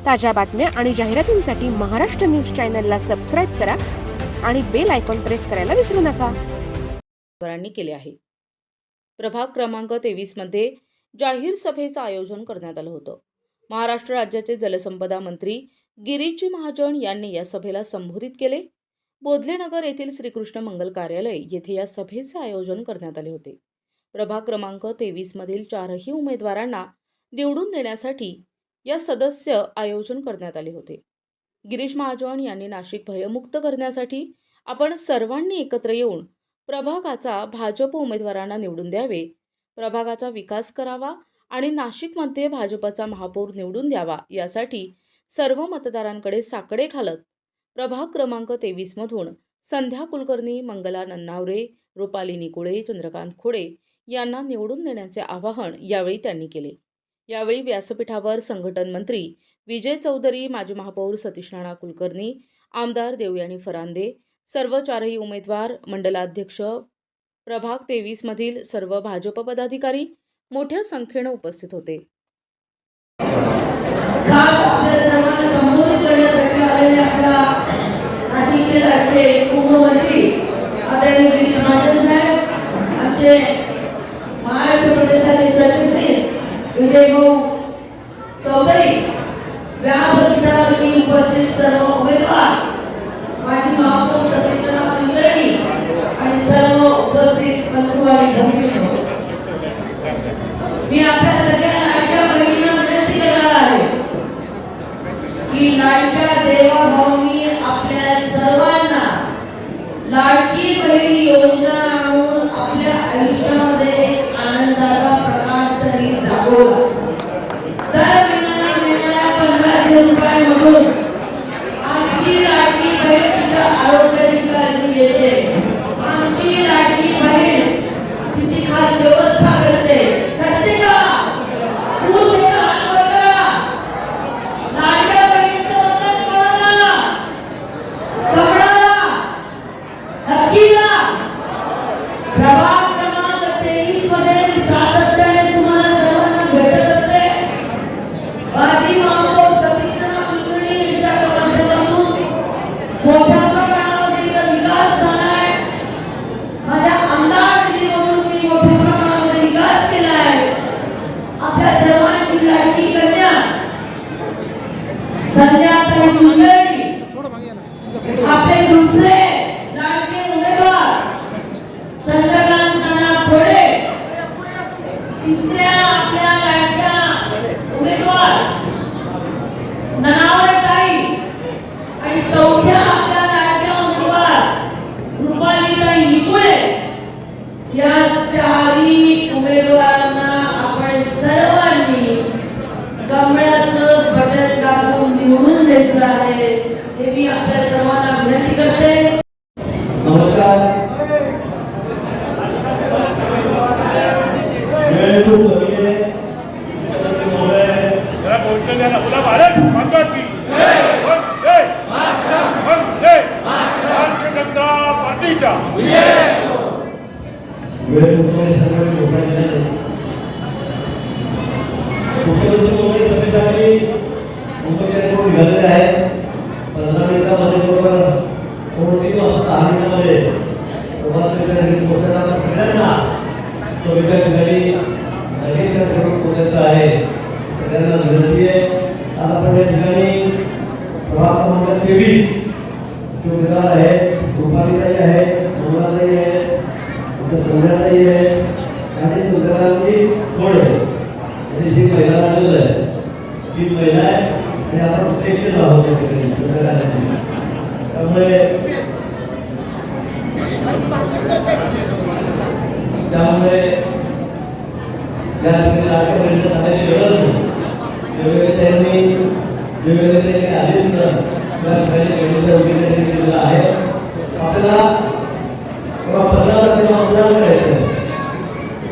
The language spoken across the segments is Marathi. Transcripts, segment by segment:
ताज्या बातम्या आणि जाहिरातींसाठी महाराष्ट्र न्यूज चॅनलला सबस्क्राईब करा आणि बेल आयकॉन प्रेस करायला विसरू नका. केले आहे. प्रभाग क्रमांक 23 मध्ये जाहीर सभेचं आयोजन करण्यात आलं होतं. महाराष्ट्र राज्याचे जलसंपदा मंत्री गिरीशजी महाजन यांनी या सभेला संबोधित केले. बोधलेनगर येथील श्रीकृष्ण मंगल कार्यालय येथे या सभेचे आयोजन करण्यात आले होते. प्रभाग क्रमांक 23 मधील 4ही उमेदवारांना निवडून देण्यासाठी या सदस्य आयोजन करण्यात आले होते. गिरीश महाजन यांनी नाशिक भयमुक्त करण्यासाठी आपण सर्वांनी एकत्र येऊन प्रभागाचा भाजप उमेदवारांना निवडून द्यावे, प्रभागाचा विकास करावा आणि नाशिकमध्ये भाजपचा महापौर निवडून द्यावा यासाठी सर्व मतदारांकडे साकडे घालत प्रभाग क्रमांक 23 मधून संध्या कुलकर्णी, मंगला नन्नावरे, रुपाली निकुळे, चंद्रकांत खोडे यांना निवडून देण्याचे आवाहन यावेळी त्यांनी केले. यावेळी व्यासपीठावर संघटन मंत्री विजय चौधरी, माजी महापौर सतीश राणा कुलकर्णी, आमदार देवयानी फरांदे, सर्व 4ही उमेदवार, मंडलाध्यक्ष, प्रभाग 23 मधील सर्व भाजप पदाधिकारी मोठ्या संख्येने उपस्थित होते. खास आपल्या सर्वांना संबोधित करण्यासाठी आलेले आपला नाशिकचे लाडके उपमंत्री आदरणीय गिरीश महाजन साहेब, आमचे महाराष्ट्र प्रदेशाचे सरचिटणीस विजय चौधरी, व्यासपीठावरती उपस्थित सर्व उमेदवार, माजी महापौर सतीश राणा कुलकर्णी आणि सर्व उपस्थित बंधू आणि भगिनींनो, मी आपल्या सगळ्या लाडक्या बहिणींना विनंती करणार आहे की लाडक्या देवाभाऊंनी आपल्या सर्वांना लाडकी बहीण योजना आणून आपल्या आयुष्यामध्ये आनंदाचा प्रकाश तरी जागवला. दर महिन्याला मिळणाऱ्या 1500 रुपयांमधून आमची लाडकी बहीण तिच्या आरोग्याची काळजी घेते, आमची लाडकी बहीण तिची खास व्यवस्था करते का? खुश आहे का? हात वर करा. लाडक्या बहिणीचं वचन कोणाला? कमळाला. नक्की का? प्रभाग क्रमांक 23 मध्ये सातत्याने तुम्हाला सर्वांना भेटत असते. माजी महापौर सतीश राणा कुलकर्णी यांच्या माध्यमातून मोठ्या प्रमाणावर इथं विकास झालाय. माझ्या आमदार निधीमधून मी मोठ्या प्रमाणावर विकास केलाय. आपल्या सर्वांची लाडकी कन्या संध्याताई कुलकर्णी, आपले दुसरे लाडके उमेदवार चंद्रकांत खोडे, तिसऱ्या आपल्या लाडक्या उमेदवार ननावरताई आणि चौथ्या आपल्या लाडक्या उमेदवार रुपालीताई निकुळे, या 4ही उमेदवारांना आपण सर्वांनी कमळाचं बटन दाबून निवडून द्यायचं आहे, हे मी आपल्या सर्वांना विनंती करते. नमस्कार. बोला भारत माता की भारतीय जनता पार्टीचा मुख्यमंत्री सभेसाठी मुख्यमंत्री निघालेले आहेत. 15 मिनिटांमध्ये बरोबर 3 वाजता 6 मिनिटांमध्ये सगळ्यांना सभेच्या ठिकाणी पोहोचायचं आहे. सगळ्यांना विनंती आहे. आज आपण या ठिकाणी प्रभाग क्रमांक 23 उमेदवार आहेत. रुपालीताई आहेत, मंगलाताई आहेत, संध्याताई आहे आणि चंद्रकांतजी खोडे आणि 3 महिला आलेल्या आहेत. 3 महिला आहे आणि आपण एकटेच आहोत त्या ठिकाणी चंद्रकांतजी. त्यामुळे या ठिकाणी लाडक्या बहिणीच्या सांगायची गरज नाही. वेगवेगळ्या त्यांनी वेगवेगळ्या आधीच केलेला आहे. आपल्याला 15 तारखेला मतदान करायचं.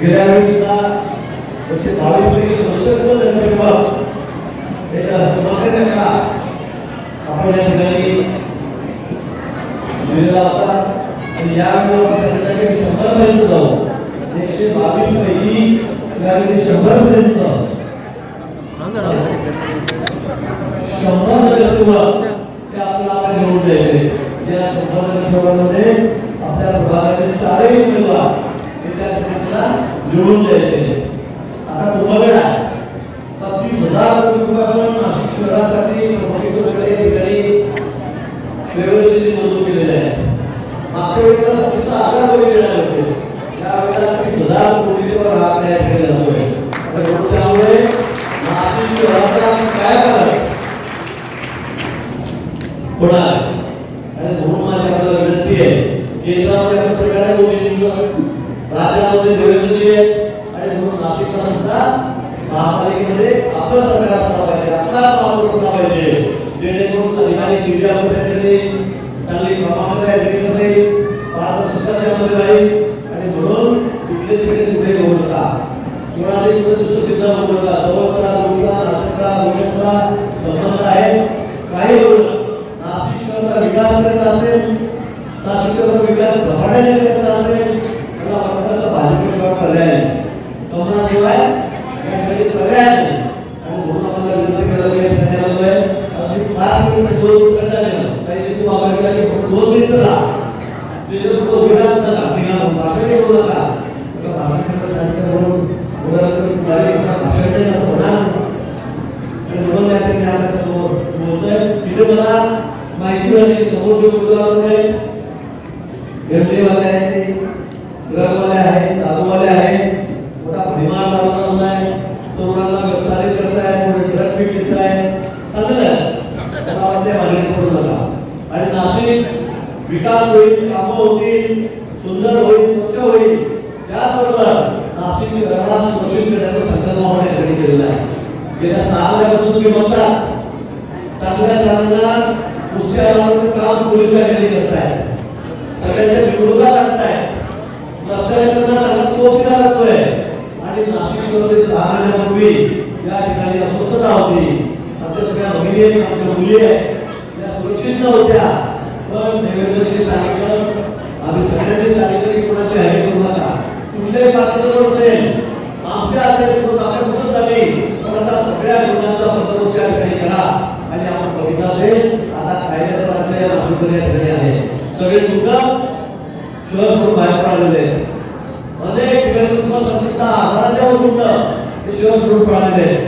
गेल्या वेळी सुद्धा 122 पैकी 67 आपण या ठिकाणी दिलेला होता आणि यावेळी आपण 100 पर्यंत जाऊ. 122 पैकी यावेळी 100 पर्यंत 100 ते आपल्याला घेऊन द्यायचे. या 100 मध्ये आपल्या प्रभागाचे 4 उमेदवार हे त्या ठिकाणी निवडून द्यायचे. आता कुंभमेळा आहे. आता 30,000 कोटी रुपये आपण नाशिक शहरासाठी वेगवेगळी मंजूर केलेले आहे. मागच्या वेळेला 30,000 कोटी मिळाले होते. यावेळेला 30,000 कोटीवर हात तयार केले जातोय. त्यामुळे नाशिक शहराचा काय झालं होणार आणि म्हणून माझी आपल्याला विनंती आहे, केंद्रामध्ये सगळ्या गोष्टींचं राज्यामध्ये देवेंद्रजी आहे आणि म्हणून नाशिकला सुद्धा महापालिकेमध्ये आपलं सरकार असलं पाहिजे, आपला माणूस असला पाहिजे, जेणेकरून अधिकारी निधी आपल्याकडे चांगली प्रमाणात मध्ये पारदर्शकता त्यामध्ये राहील आणि म्हणून तिकडे तिकडे पुढे होऊ नका. कोणालाही दुसरं होऊ नका. जवळचा दूरचा नात्याचा गोळ्याचा संबंध आहे. काही होऊ नाशिक शहराचा विकास करायचा असेल, नाशिक शहराचा विकास झपाट्याने करायचा असेल, त्याला आपल्याला भाजपशिवाय पर्याय नाही. कमळाशिवाय काही पर्याय नाही. आणि म्हणून आम्हाला विनंती करायला आहे अगदी 5 मिनिट 2 मिनिट काही तू आवाज केला की 2 मिनिट चला तिथे तो विराम नका निघाला भाषण करू नका. भाषण करता सांगितलं म्हणून भाषण नाही असं होणार आणि म्हणून या ठिकाणी आपल्यासमोर बोलतोय. तिथे मला माहिती मिळाली समोर जो उदाहरण आहे गेमडेवाले आहेत, ड्रगवाले आहेत, दारूवाले आहेत, मोठा डिमांड लावणार नाही, तरुणांना विस्तारित करताय, ड्रग पीक देत आहे, चाललेलं आहे. करू नका. आणि नाशिक विकास होईल, कामं होतील, सुंदर होईल, स्वच्छ होईल. त्याचबरोबर नाशिक शहराला सुरक्षित करण्याचा संकल्प आपण या ठिकाणी केलेला आहे. गेल्या 6 वर्षापासून तुम्ही बघता चांगल्या जणांना मुस्त्याचं काम पोलीस या ठिकाणी करताय, सगळ्यांच्या विरोधात आणताय, रस्त्यावर चोप दिला जातोय. आणि नाशिक शहरामध्ये 6 महिन्यापूर्वी या ठिकाणी अस्वस्थता होती. आमच्या सगळ्या भगिनी आहेत, आमच्या मुली आहेत, त्या सुरक्षित नव्हत्या. पण देवेंद्रजींनी सांगितलं, आम्ही सगळ्यांनी सांगितलं की कोणाची हॅरी करू नका. कुठल्याही पातळीवर असेल, आमच्या असेल तर आपल्यापासून झाली, पण आता सगळ्या गुन्ह्यांचा बंदोबस्त या ठिकाणी करा. आणि आपण बघितलं असेल आता कायद्याचं राज्य या नाशिकमध्ये या ठिकाणी आहे. सगळे गुंड शहर सोडून बाहेर पडलेले आहेत. अनेक ठिकाणी तुम्हाला सांगितलं 1000च्या गुंड हे शहर सोडून पडलेले आहेत.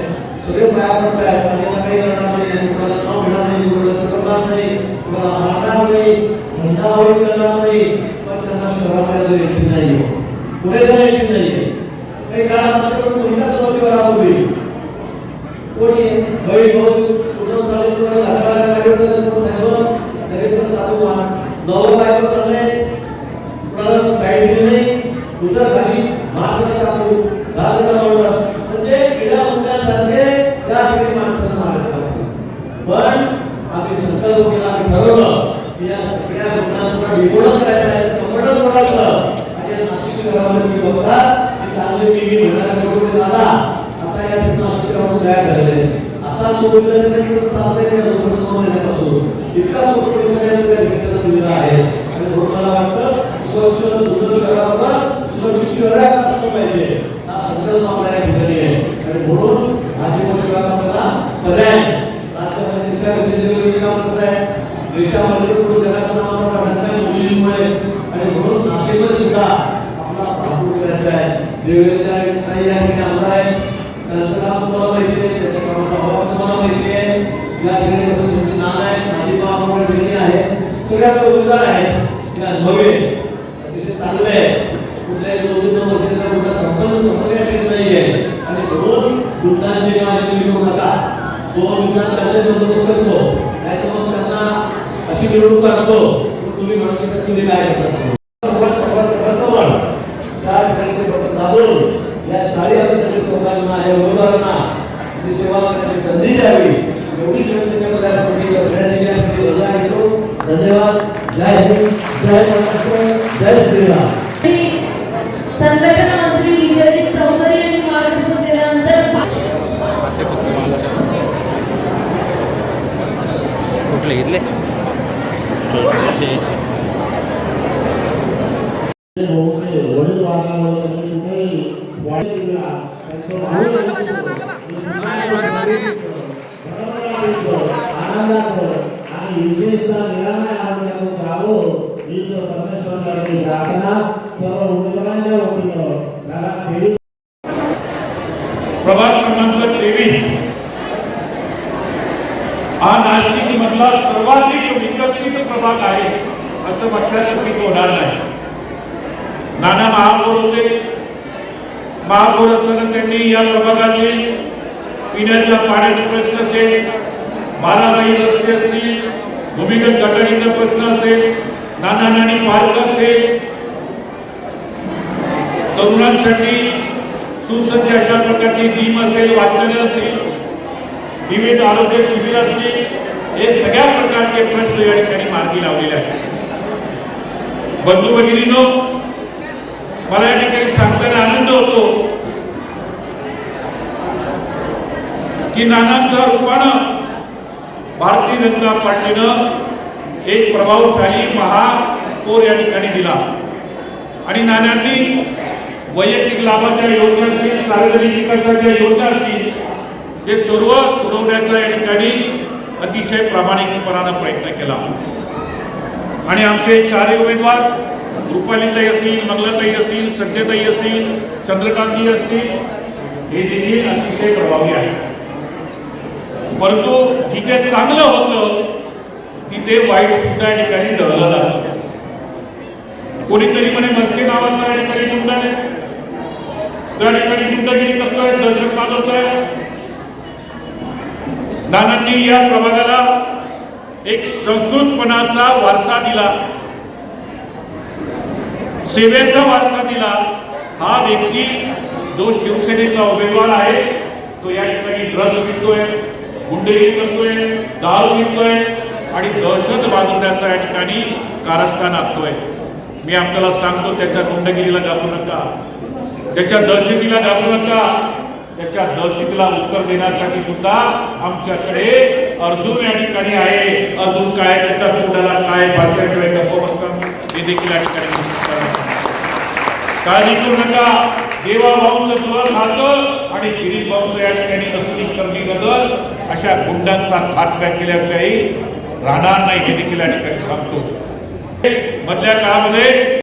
सगळे बाहेर पडत आहेत. आणि काही करणार नाही, कोणाला नाव घेणार नाही, कोणाला करणार नाही, कोणाला मारणार नाही, धंदावळी करणार नाही. पण त्यांना शहरामध्ये येत नाही, पुढे जाणं येत नाही. काही काळात आमच्याकडून कोणत्या समस्येवर आहोत कोणी बळी भाऊ कुठं चालेल, कोणाला घालायला लागेल, कोण साहेब तरी चालू नवं काय चाललंय, कोणाला साईड दिली नाही, उतर खाली मारण्याचा चालू घालायचा म्हणून म्हणजे क्रीडा मुद्द्यासारखे त्या ठिकाणी माणसांना मारतात. पण आम्ही संकल्प केला, आम्ही ठरवलं की या सगळ्या मुद्द्यांना विरोध करायचा आहे, कपडच बोलायचं. आणि या नाशिक शहरामध्ये तुम्ही बघता की चांगले मी म्हणणाऱ्या कोटी झाला आता या ठिकाणी नाशिक शहरामध्ये तयार झालेले असा सोडलेला त्याच्याकडे चालतंय का 2 महिन्यापासून इतका सोडून सगळ्यांना भेटायला दिलेला आहे. आणि म्हणून मला वाटतं स्वच्छ सुंदर शहरावर सुरक्षित शहरात असलं पाहिजे हा संकल्प आपल्या या ठिकाणी आहे. आणि म्हणून भाजप शहरात आपल्याला पर्याय राज्यामध्ये देशामध्ये काम करत आहे, देशामध्ये जगाचं नाव वाढत आहे मुलींमुळे. आणि म्हणून नाशिकमध्ये सुद्धा आपला भागवत करायचा आहे. देवेंद्र या ठिकाणी आमदार आहेत, त्यांचं काम तुम्हाला माहिती आहे, त्याच्या कामाचा अभाव तुम्हाला माहिती आहे. या ठिकाणी तुमचे नाव आहे, माझी बाबा ठिकाणी आहे, सगळ्या उमेदवार आहेत, त्या नवे अतिशय चांगले आहे. कुठल्याही 2-3 वर्षाचा कुठला संपन्न या ठिकाणी नाही आहे. आणि म्हणून गुंडांची नावाने करू नका. 2 दिवसात त्यांचे बंदोबस्त करतो, नाही तर मग त्यांना अशी निवडणूक काढतो. तुम्ही म्हणत तुम्ही काय करता त्या ठिकाणी दाबून या 4 आपल्या लोकांना या उमेदवारांना सेवा करण्याची संधी द्यावी एवढी धन्यवाद. जय हिंद, जय महाराष्ट्र, जय श्रीराम. संघटना मंत्री विजयजी चौधरी यांनी मार्गदर्शन केल्यानंतर कुठले घेतले वडील वाढल्यामुळे आनंदाचं आणि विशेषतः निरामय आरोग्याचं जावं ही तर परमेश्वराची प्रार्थना सर्व उमेदवारांच्या वतीनं प्रभाग 23 प्रभाग क्रमांक 23 हा नाशिक मधला सर्वाधिक विकसित प्रभाग आहे असं म्हटल्याचं चूक होणार नाही. नाना महापौर होते. महापौर असताना त्यांनी या प्रभागातील पिण्याच्या पाण्याचा प्रश्न असेल, 12 मैल रस्ते असतील, भूमिगत गटारीचा प्रश्न असेल, नाना नानी पार्क असेल, तरुणांसाठी सुसज्ज अशा प्रकारची जिम असेल, वाचनालय असेल, विविध आरोग्य शिबिर असतील, हे सगळ्या प्रकारचे प्रश्न या ठिकाणी मार्गी लावलेले आहेत. बंधू भगिनींनो, मला या ठिकाणी सांगताना आनंद होतो की नानांच्या रूपानं भारतीय जनता पार्टीनं एक प्रभावशाली महापौर या ठिकाणी दिला आणि नानांनी वैयक्तिक लाभाच्या योजना असतील, सार्वजनिक विकासाच्या योजना असतील, हे सर्व सोडवण्याचा या ठिकाणी अतिशय प्रामाणिकपणानं प्रयत्न केला. आणि आमचे 4 उमेदवार रुपालीताई असतील, मंगलाताई असतील, संध्याताई असतील, चंद्रकांतजी असतील, हे देखील अतिशय प्रभावी आहेत. परंतु जिथे चांगलं होतं तिथे वाईट सुद्धा या ठिकाणी दळलं जातं. कोणीतरी म्हणे मस्के नावाचा या ठिकाणी गुंड आहे, त्या ठिकाणी गुंडगिरी करतोय, दहशत माजवतोय. नानांनी या प्रभागाला एक संस्कृतपणाचा वारसा दिला, सेवेचा वारसा दिला. हा व्यक्ती जो शिवसेनेचा उमेदवार आहे तो या ठिकाणी ड्रग्ज विकतोय, गुंडगिरी करतोय, दारू विकतोय आणि दहशत माजवण्याचा या ठिकाणी कारस्थान आखतोय. मी आपल्याला सांगतो, त्याच्या गुंडगिरीला घाबरू नका, त्याच्या दहशतीला घाबरू नका. त्याच्या दहशतीला उत्तर देण्यासाठी सुद्धा आमच्याकडे अर्जुन या ठिकाणी आहे. अर्जुन काय, त्याच्या तोंडाला काय, भारतीय गप्प बसतात हे देखील या ठिकाणी काळजी करू नका. देवा भाऊंचं तुळस हात आणि गिरीश भाऊंचं या ठिकाणी असली करणी नजर अशा गुंडांचा खात्म्या केल्याच्याही राहणार नाही हे देखील या ठिकाणी सांगतो. मधल्या काळामध्ये